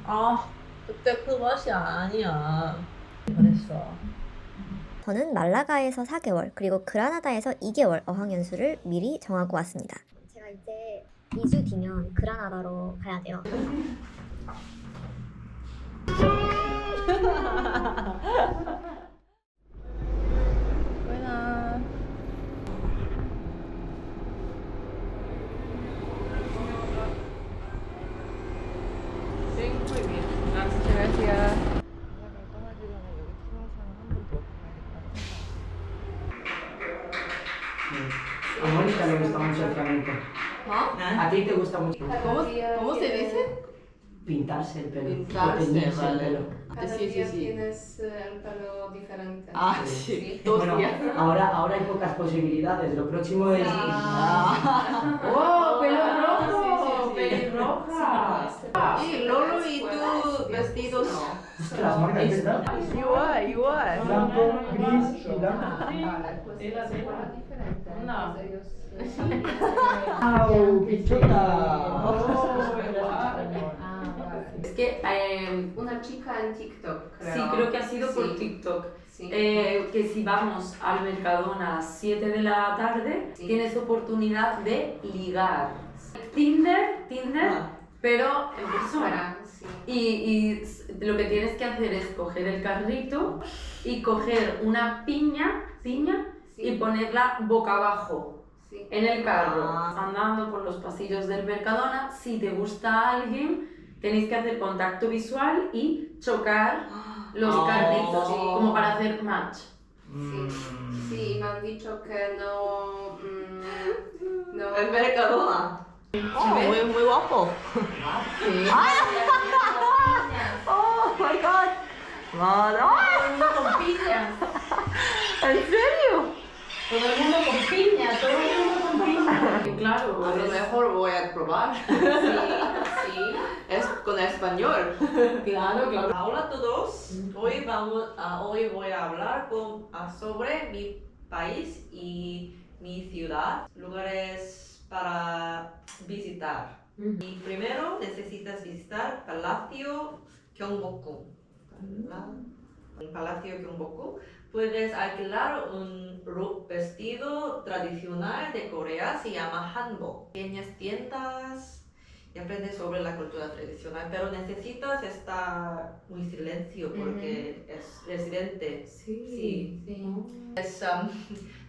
아, 그때 그 맛이 아니야. 그랬어. 저는 말라가에서 4개월, 그리고 그라나다에서 2개월 어학연수를 미리 정하고 왔습니다. 제가 이제 2주 뒤면 그라나다로 가야 돼요. Buena. Sí, muy bien. Gracias. A Mónica le gusta mucho el flamenco. ¿Ah? ¿A ti te gusta mucho? ¿Cómo se dice? Pintarse el pelo. Pintarse, o teñirse el vale. pelo. Cada Sí, sí, día sí. tienes el pelo diferente. Ah, sí. 2 Bueno, días. ahora hay pocas posibilidades. Lo próximo es. ¡Oh, pelo rojo! Sí, sí, sí. ¡Pelirroja! Y Lolo y tú vestidos. Ostras, Mónica, ¿es verdad? Igual. Blanco, gris y blanco. Vale, pues es igual diferente. No. Entonces ellos, ¡Au, pichota! Es que una chica en TikTok, creo. sí, creo que ha sido por Sí. TikTok. Sí. Que si vamos al Mercadona a las 7 de la tarde, Sí. tienes oportunidad de ligar. Tinder, pero en persona. Sí. Lo que tienes que hacer es coger el carrito y coger una piña Sí. y ponerla boca abajo. Sí. En el carro, andando por los pasillos del Mercadona, si te gusta alguien, tenéis que hacer contacto visual y chocar los carritos, Sí. como para hacer match. Sí. Sí, me han dicho que no. No. El Mercadona. Muy guapo. Sí. ¡Oh, my God! Madre. Todo el mundo con piña. ¿En serio? Todo el mundo con piña, todo el mundo con piña. Y claro, A lo mejor voy a probar. Sí. Es con español. claro. Hola a todos. Hoy voy a hablar sobre mi país y mi ciudad, lugares para visitar. Y primero necesitas visitar Palacio Gyeongbokgung. Palacio Gyeongbokgung. Puedes alquilar un vestido tradicional de Corea, se llama hanbok. Pequeñas tiendas y aprendes sobre la cultura tradicional, pero necesitas estar muy silencio porque es residente. Sí. Es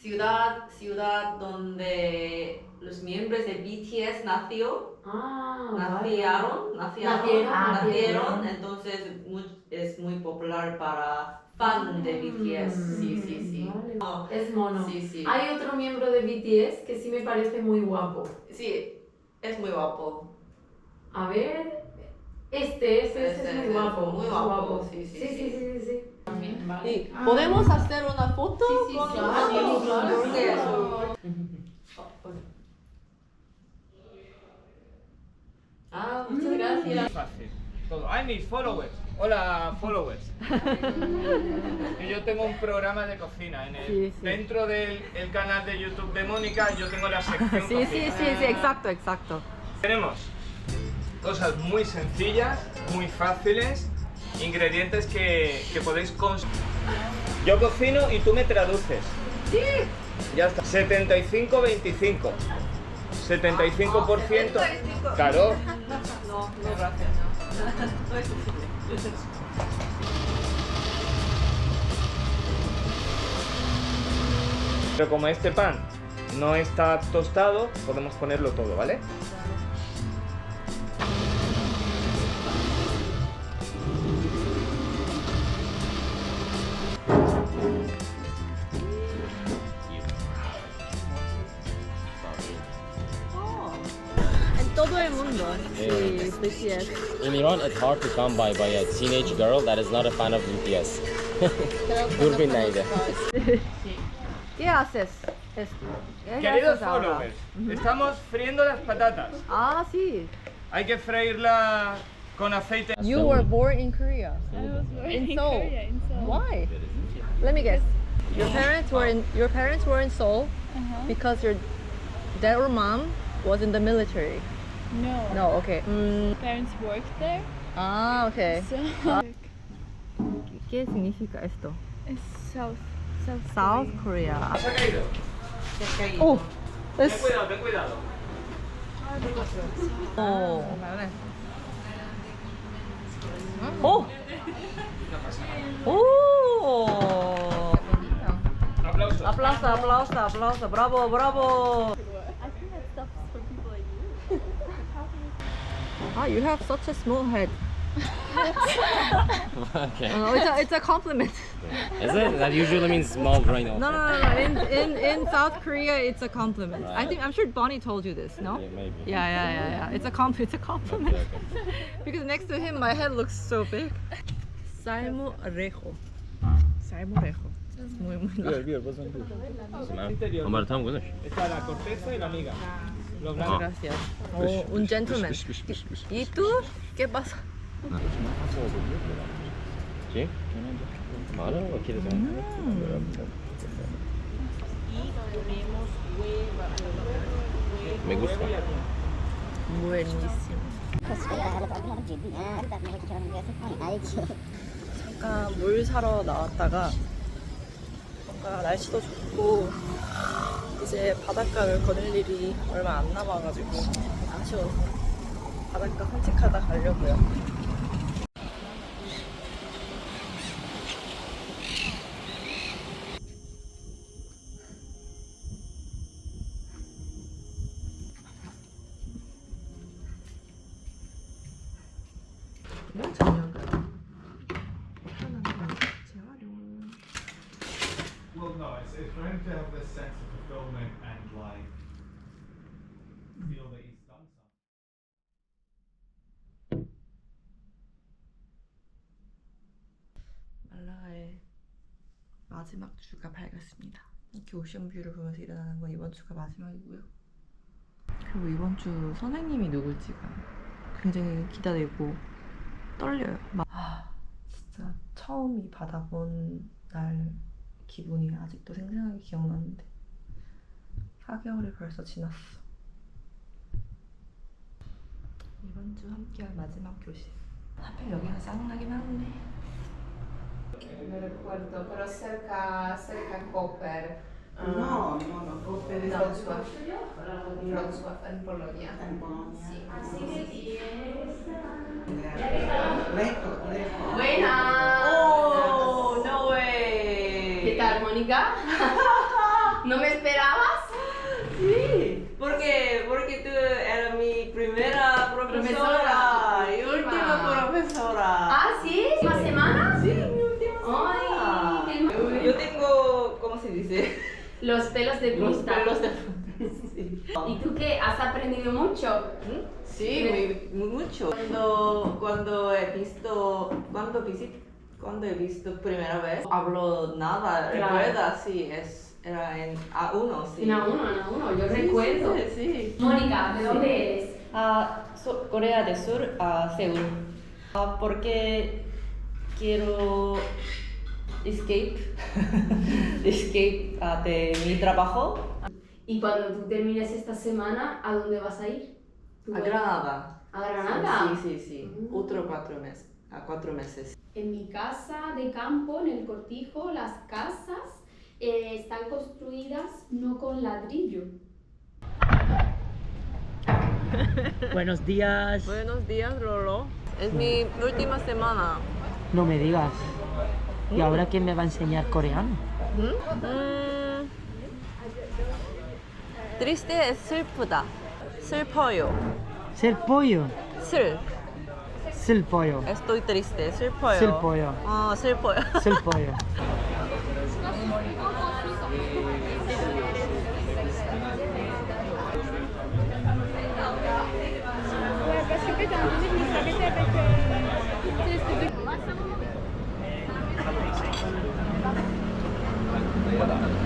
ciudad donde los miembros de BTS nacieron, entonces es muy popular para fan de BTS. Sí. Es mono. Sí. Hay otro miembro de BTS que sí me parece muy guapo. Sí, es muy guapo. A ver, este es muy guapo. muy guapo, sí. Sí. ¿Podemos hacer una foto? Sí, con claro. Muchas gracias. Fácil. Todo. ¡Ay, mis followers! Hola, followers. Yo tengo un programa de cocina. Dentro del canal de YouTube de Mónica, yo tengo la sección Sí, cocina. exacto. Tenemos cosas muy sencillas, muy fáciles, ingredientes que podéis consumir. Yo cocino y tú me traduces. Sí. Ya está. 75-25. 75%. Claro. No, gracias. No es posible. Pero como este pan no está tostado, podemos ponerlo todo, ¿vale? En todo el mundo. Sí, BTS. In Iran, it's hard to come by a teenage girl that is not a fan of BTS. Durbin Naide. ¿Qué haces? Queridos followers, estamos friendo las patatas. Ah, sí. Hay que freírla con aceite. You were born in Korea. I was born In Seoul. Korea, in Seoul. Why? Let me guess. Your parents were in Seoul because your dad or mom was in the military. No. No, okay. Parents worked there, Ah, okay. ¿Qué significa esto? South Korea. ¿Se ha caído? Oh, Ten cuidado, ten cuidado. oh. Oh. Oh. Aplausos. Aplauso, aplauso, aplauso. Bravo, bravo. Ah, you have such a small head. Okay. It's a compliment. Is it? That usually means small brain. Also. No. In South Korea, it's a compliment. I'm sure Bonnie told you this. No? Yeah, maybe. Yeah. It's a compliment. Because next to him, my head looks so big. Salmorejo. Salmorejo. Es muy largo. Hombre, estamos con Está la corteza y la miga. Lo Ah. blanco. Gracias. Oh, un gentleman. ¿Y tú? ¿Qué pasa? ¿Sí? ¿Malo o quieres Me gusta. Buenísimo. 잠깐 물 사러 나왔다가 뭔가 날씨도 좋고 이제 바닷가를 거닐 일이 얼마 안 남아가지고 아쉬워서 바닷가 산책하다 가려고요. Well, no, it's for him to have this sense of fulfillment and like feel that he's done something. 말라가의 마지막 주가 밝았습니다. 이렇게 오션뷰를 보면서 일어나는 건 이번 주가 마지막이고요. 그리고 이번 주 선생님이 누굴지가 굉장히 기대되고 떨려요. 진짜 처음 이 바다 본 날 기분이 아직도 생생하게 기억나는데 4개월이 벌써 지났어. 이번 주 함께할 마지막 교실. 하필 여기가 짱나긴 하네. No recuerdo, pero cerca Koper. No, Koper es Wrocław. Wrocław, en Polonia. Sí. lejos. Buena. Oh, no way. ¿Qué tal, Mónica? ¿No me esperabas? Sí, porque tú eras mi primera profesora y última profesora. Ah, ¿sí? ¿Una semana? Sí, mi última semana. Ay, qué Yo tengo, ¿cómo se dice? Los pelos de Los punta. pelos de sí. ¿Y tú qué? ¿Has aprendido mucho? Sí, mucho. Cuando he visto primera vez, hablo nada, Claro. ¿recuerdas? Sí, era en A1, sí. En A1, yo recuerdo. Sí. Mónica, ¿de dónde eres? Corea del Sur, Seúl. Porque quiero escape de mi trabajo. Y cuando tú termines esta semana, ¿a dónde vas a ir? ¿Tú A vas- Granada. ¿A Granada? Sí. Otro 4 meses. En mi casa de campo, en el Cortijo, las casas están construidas no con ladrillo. Buenos días. Buenos días, Lolo. Es mi última semana. No me digas. ¿Y ahora quién me va a enseñar coreano? Triste es 슬프다. 슬퍼요. Ser pollo. 슬퍼요. Ser pollo. Estoy triste. 슬퍼요. 슬퍼요. 슬퍼요. Ser pollo.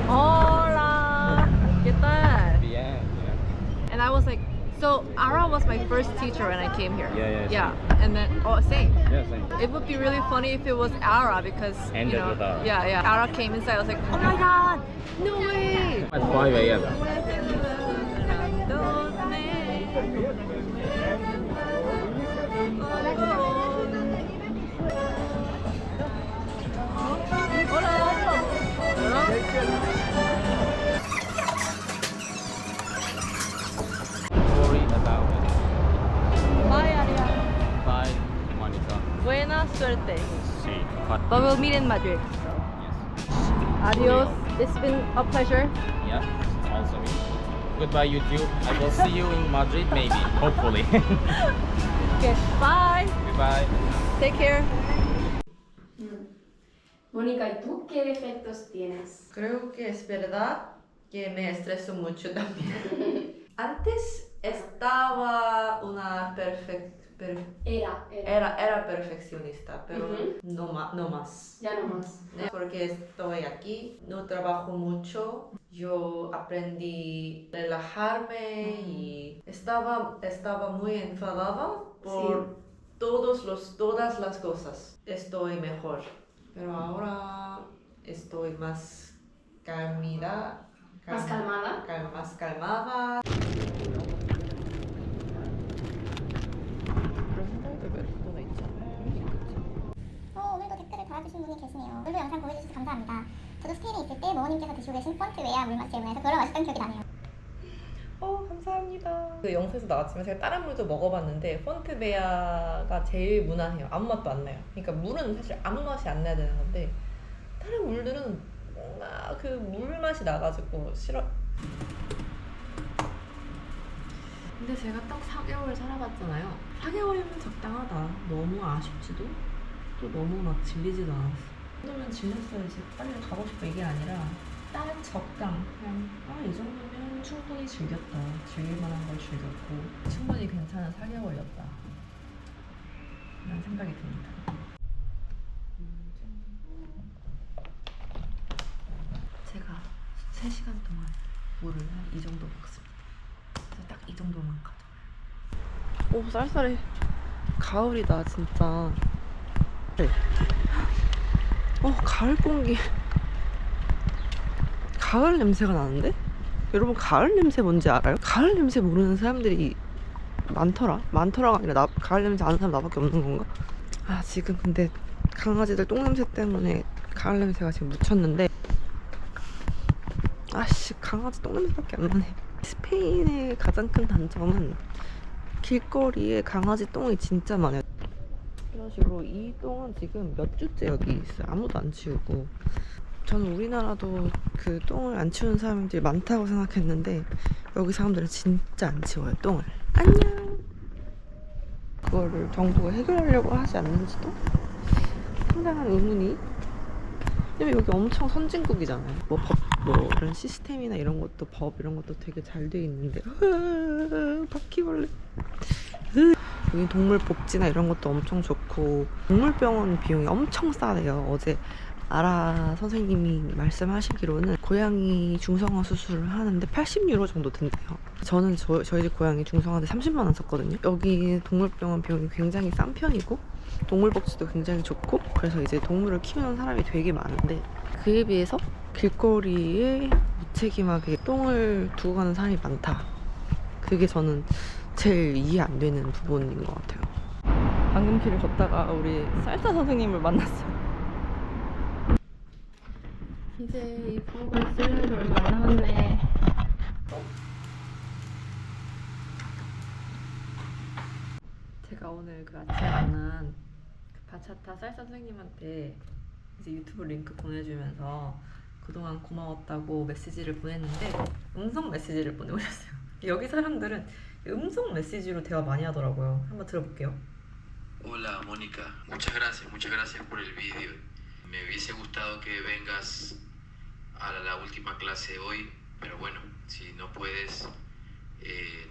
Hola. ¿Qué tal? Yeah. And I was like, so Ara was my first teacher when I came here. Yeah. And then, same. Yeah, same. It would be really funny if it was Ara because, Ended with Ara. Yeah. Ara came inside. I was like, oh my god, no way. At 5 a.m. suerte. Sí. But we'll meet in Madrid. Adios. It's been a pleasure. Yeah. Also me. Goodbye, YouTube. I will see you in Madrid, maybe. Hopefully. Okay. Bye. Goodbye. Take care. Mónica, ¿y tú qué defectos tienes? Creo que es verdad que me estreso mucho también. Antes estaba una era perfeccionista, pero Ujú. no más. Ya no más. Porque estoy aquí, no trabajo mucho, yo aprendí a relajarme y estaba muy enfadada por todas las cosas. Estoy mejor, pero ahora estoy más calmada. ¿Más calmada? Más calmada. 오늘도 댓글을 달아주신 분이 계시네요. 오늘도 영상 보여주셔서 감사합니다. 저도 스페인에 있을 때 모모님께서 드시고 계신 펀트웨아 물맛 제문에서 그걸 맛있던 기억이 나네요. 감사합니다. 그 영상에서 나왔지만 제가 다른 물도 먹어봤는데 폰트베아가 제일 무난해요. 아무 맛도 안 나요. 그러니까 물은 사실 아무 맛이 안 나야 되는 건데 다른 물들은 뭔가 그 물 맛이 나가지고 싫어. 근데 제가 딱 4개월 살아봤잖아요. 4개월이면 적당하다. 너무 아쉽지도 또 너무 막 질리지도 않았어. 이 정도면 질렸어야지. 빨리 가고 싶어 이게 아니라 딱 적당. 그냥 이 정도면 충분히 즐겼다. 즐길 만한 걸 즐겼고 충분히 괜찮은 4개월이었다. 라는 생각이 듭니다. 제가 3시간 동안 물을 한 이 정도 먹습니다. 그래서 딱 이 정도만 가져와요. 오, 쌀쌀해. 가을이다 진짜. 네. 가을 공기. 가을 냄새가 나는데? 여러분 가을 냄새 뭔지 알아요? 가을 냄새 모르는 사람들이 많더라가 아니라 가을 냄새 아는 사람 나밖에 없는 건가? 지금 근데 강아지들 똥냄새 때문에 가을 냄새가 지금 묻혔는데 강아지 똥냄새밖에 안 나네. 스페인의 가장 큰 단점은 길거리에 강아지 똥이 진짜 많아요. 이런 식으로 이 똥은 지금 몇 주째 여기 있어요. 아무도 안 치우고. 저는 우리나라도 그 똥을 안 치우는 사람들이 많다고 생각했는데 여기 사람들은 진짜 안 치워요, 똥을. 안녕. 그거를 정부가 해결하려고 하지 않는지도 상당한 의문이. 왜냐면 여기 엄청 선진국이잖아요. 뭐 이런 시스템이나 이런 것도 법 이런 것도 되게 잘 돼 있는데 바퀴벌레. 여기 동물 복지나 이런 것도 엄청 좋고 동물병원 비용이 엄청 싸대요. 어제 아라 선생님이 말씀하시기로는 고양이 중성화 수술을 하는데 80유로 정도 든대요. 저는 저희 집 고양이 중성화인데 30만 원 썼거든요. 여기 동물병원 비용이 굉장히 싼 편이고 동물복지도 굉장히 좋고 그래서 이제 동물을 키우는 사람이 되게 많은데 그에 비해서 길거리에 무책임하게 똥을 두고 가는 사람이 많다. 그게 저는 제일 이해 안 되는 부분인 것 같아요. 방금 길을 걷다가 우리 쌀사 선생님을 만났어요. 이제 이 부엌을 쓰려고 얼마 안 남았네. 제가 오늘 그 아침에 만난 그 바차타 쌀사 선생님한테 이제 유튜브 링크 보내주면서 그동안 고마웠다고 메시지를 보냈는데 음성 메시지를 보내오셨어요. 여기 사람들은 음성 메시지로 대화 많이 하더라고요. 한번 들어볼게요. Hola Mónica, muchas gracias por el vídeo. Me hubiese gustado que vengas a la última clase hoy, pero bueno, si no puedes,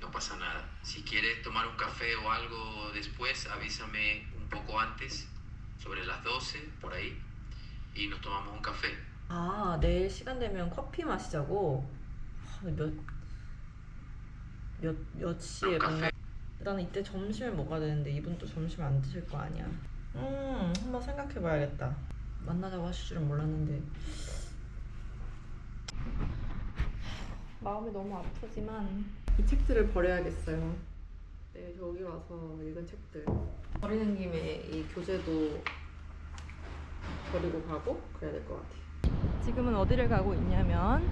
no pasa nada. Si quieres tomar un café o algo después, avísame un poco antes, sobre las 12, por ahí, y nos tomamos un café. 내일 시간 되면 커피 마시자고. 몇 시에 만나? 나는 이때 점심을 먹어야 되는데 이분 또 점심 안 드실 거 아니야. 한번 생각해봐야겠다. 만나자고 하실 줄은 몰랐는데 마음이 너무 아프지만 이 책들을 버려야겠어요. 네, 저기 와서 읽은 책들 버리는 김에 이 교재도 버리고 가고 그래야 될 것 같아요. 지금은 어디를 가고 있냐면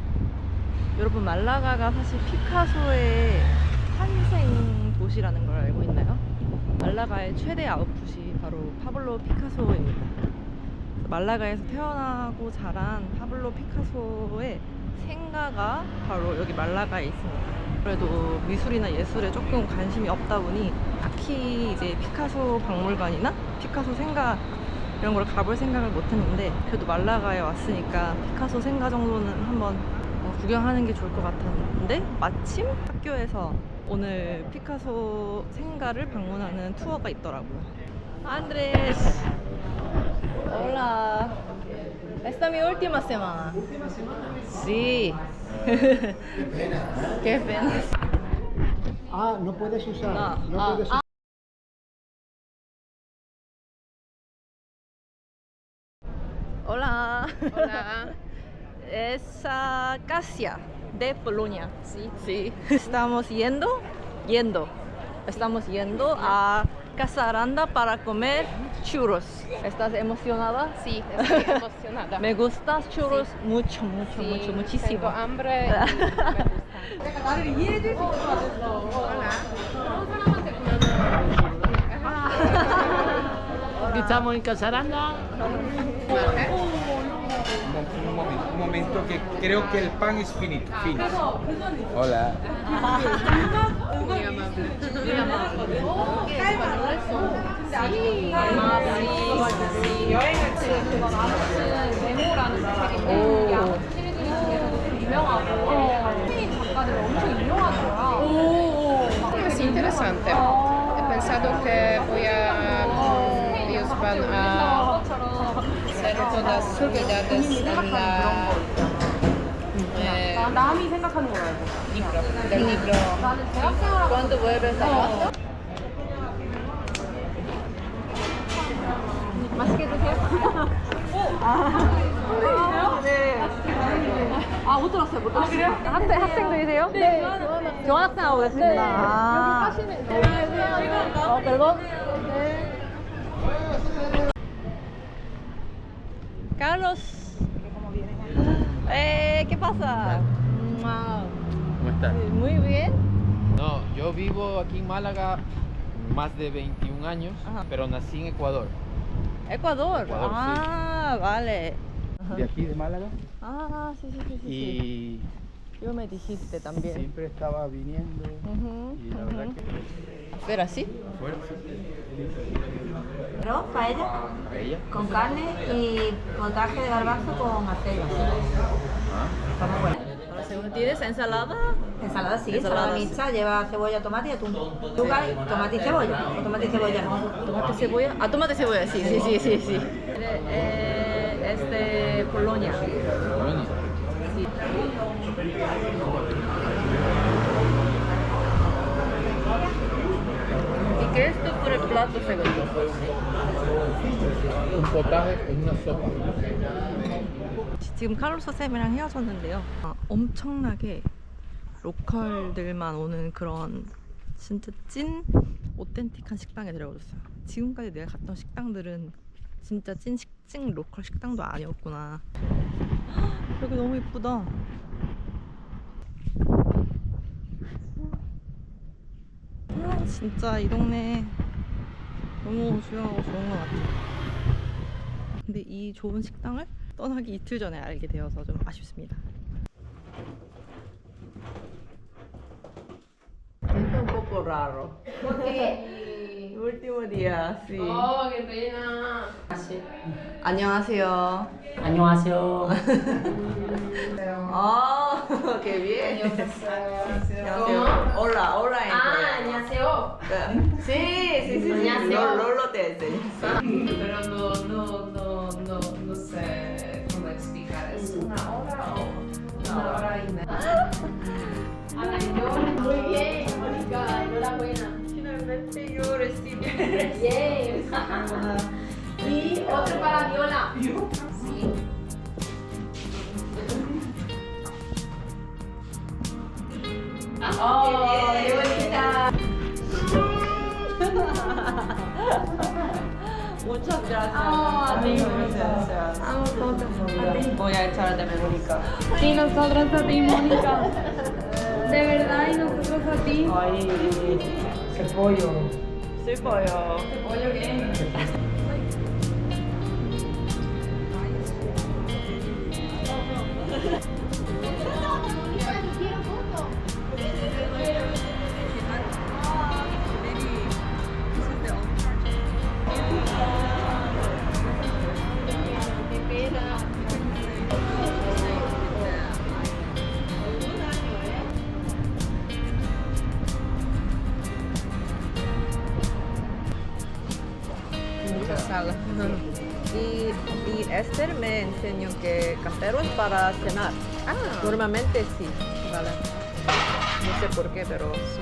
여러분 말라가가 사실 피카소의 탄생 도시라는 걸 알고 있나요? 말라가의 최대 아웃풋이 바로 바로 파블로 피카소입니다. 말라가에서 태어나고 자란 파블로 피카소의 생가가 바로 여기 말라가에 있습니다. 그래도 미술이나 예술에 조금 관심이 없다 보니 딱히 이제 피카소 박물관이나 피카소 생가 이런 걸 가볼 생각을 못 했는데, 그래도 말라가에 왔으니까 피카소 생가 정도는 한번 구경하는 게 좋을 것 같았는데, 마침 학교에서 오늘 피카소 생가를 방문하는 투어가 있더라고요. Andrés, hola. Esta es mi última semana. Sí. Qué pena. Ah, no puedes usar. No. Puedes usar. Hola. Hola. Es Casia de Polonia. Sí. Sí. Estamos yendo. Estamos yendo a Casa Aranda para comer churros. ¿Estás emocionada? Sí, estoy emocionada. Me gustas churros mucho, muchísimo. Tengo hambre y me gusta. Estamos en Casaranda. Un momento que creo que el pan es finito. Hola. Muy amable. Es interesante. He pensado que ellos van a hacer todas sus actividades en la 남이 생각하는 거 말고. del libro. ¿Cuándo vuelves a casa? 맛있게 드세요. 네. 못 들었어요. 그래요? 학생들이세요? 네. 교환학생 하고 계십니다. 여기 사시는. 별거? 네. Carlos. ¿Qué pasa? ¿Cómo estás? Muy bien. No, yo vivo aquí en Málaga más de 21 años, Ajá. pero nací en Ecuador. Ecuador. Ecuador, Ah, vale. De aquí de Málaga. Ah, sí. Y Yo me dijiste también. siempre estaba viniendo y la verdad que ¿Pero así? fuerte. Arroz, paella, Paella. con carne y potaje de garbanzo con acelga. Está muy bueno. ¿Tienes ensalada? Ensalada sí, Ensalada, ensalada mixta, lleva cebolla, tomate y atún. Azúcar, tomate y cebolla. O tomate y cebolla no. ¿Tomate cebolla? Ah, tomate cebolla, sí. Es de Polonia. Bueno, Sí. ¿Y qué es esto por el plato segundo? un potaje es una sopa. 지금 카를로스 쌤이랑 헤어졌는데요. 엄청나게 로컬들만 오는 그런 진짜 찐 오텐틱한 식당에 데려가줬어요. 지금까지 내가 갔던 식당들은 진짜 찐 로컬 식당도 아니었구나. 여기 너무 이쁘다. 진짜 이 동네 너무 조용하고 좋은 것 같아요. 근데 이 좋은 식당을 떠나기 이틀 전에 알게 되어서 좀 아쉽습니다. un poco raro. ¿Por qué? Último día, sí. Oh, qué pena. 안녕하세요. 안녕하세요. qué bien. ¿Cómo? Hola, hola. 안녕하세요. Sí. 안녕하세요. Lolo te enseño. Pero no sé cómo explicar eso. ¿Una hora o una hora y media? Muy bien, Mónica, enhorabuena. Finalmente yo recibí. Bien. Y otro para Viola. Sí. Oh, qué bonita. Muchas gracias. Amo todo. Voy a echar de Mónica. Y nosotros a ti, Mónica. De verdad, y nosotros a ti. Ay, ese pollo 슬퍼요. Pollo bien. Mucha sal. Y Esther me enseñó que campero es para cenar. Normalmente sí, vale. No sé por qué, pero sí.